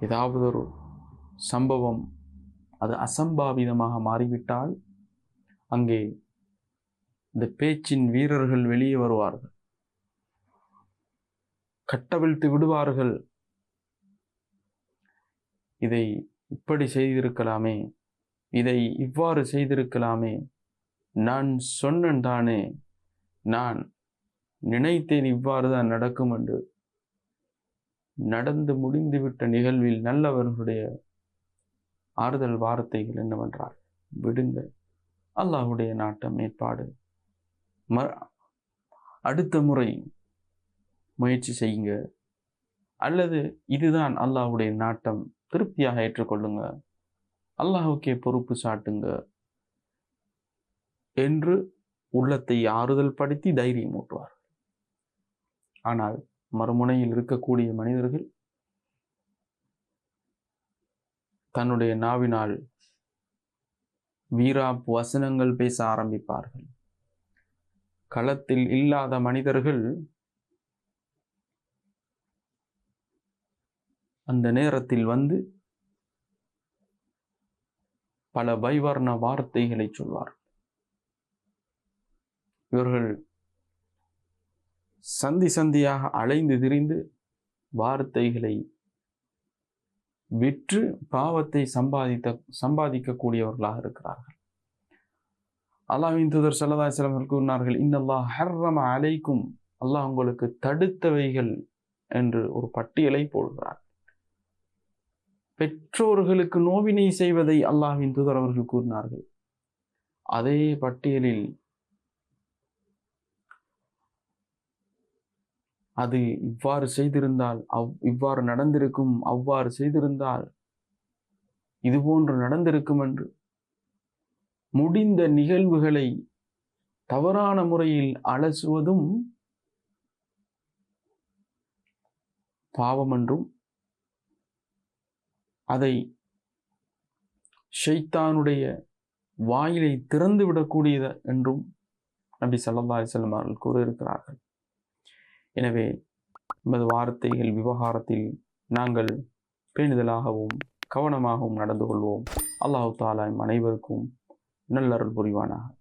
ஏதாவது ஒரு சம்பவம் அது அசம்பாவிதமாக மாறிவிட்டால் அங்கே இந்த பேச்சின் வீரர்கள் வெளியே வருவார்கள், கட்டவிழ்த்து விடுவார்கள். இதை இப்படி செய்திருக்கலாமே, இதை இவ்வாறு செய்திருக்கலாமே, நான் சொன்னேன் தானே, நான் நினைத்தேன் இவ்வாறு தான் நடக்கும் என்று நடந்து முடிந்துவிட்ட நிகழ்வில் நல்லவர்களுடைய ஆறுதல் வார்த்தைகள் என்னவென்றால், விடுங்க, அல்லாஹ்வுடைய நாட்டம் ஏற்பாடு, அடுத்த முறை முயற்சி செய்யுங்க, அல்லது இதுதான் அல்லாஹ்வுடைய நாட்டம், திருப்தியாக ஏற்றுக்கொள்ளுங்க, அல்லாஹ்வுக்கே பொறுப்பு சாட்டுங்க என்று உள்ளத்தை ஆறுதல் படுத்தி தைரியம் ஊட்டுவார். ஆனால் மறுமுனையில் இருக்கக்கூடிய மனிதர்கள் தன்னுடைய நாவினால் வீராப்பு வசனங்கள் பேச ஆரம்பிப்பார்கள். களத்தில் இல்லாத மனிதர்கள் அந்த நேரத்தில் வந்து பல வைவர்ண வார்த்தைகளை சொல்வார்கள். இவர்கள் சந்தி சந்தியாக அலைந்து திரிந்து வார்த்தைகளை விற்று பாவத்தை சம்பாதிக்கக்கூடியவர்களாக இருக்கிறார்கள். அல்லாஹ்வின் தூதர் ஸல்லல்லாஹு அலைஹி வஸல்லம் கூறினார்கள், இன்னல்லாஹ் ஹர்ரம அலைக்கும், அல்லாஹ் உங்களுக்கு தடுத்தவைகள் என்று ஒரு பட்டியலை போடுகிறார். பெற்றோர்களுக்கு நோவினை செய்வதை அல்லாஹ்வின் தூதர் அவர்கள் கூறினார்கள். அதே பட்டியலில் அது இவ்வாறு செய்திருந்தால் இவ்வாறு நடந்திருக்கும், அவ்வாறு செய்திருந்தால் இதுபோன்று நடந்திருக்கும் என்று முடிந்த நிகழ்வுகளை தவறான முறையில் அலசுவதும் பாவம் என்றும், அதை ஷைத்தானுடைய வாயிலை திறந்து விடக்கூடியது என்றும் நபி ஸல்லல்லாஹு அலைஹி வஸல்லம் அவர்கள் கூறியிருக்கிறார்கள். எனவே நமது வார்த்தைகள் விவகாரத்தில் நாங்கள் பேணுதலாகவும் கவனமாகவும் நடந்து கொள்வோம். அல்லாஹ் தஆலா அனைவருக்கும் நல்லருள் புரிவானாக.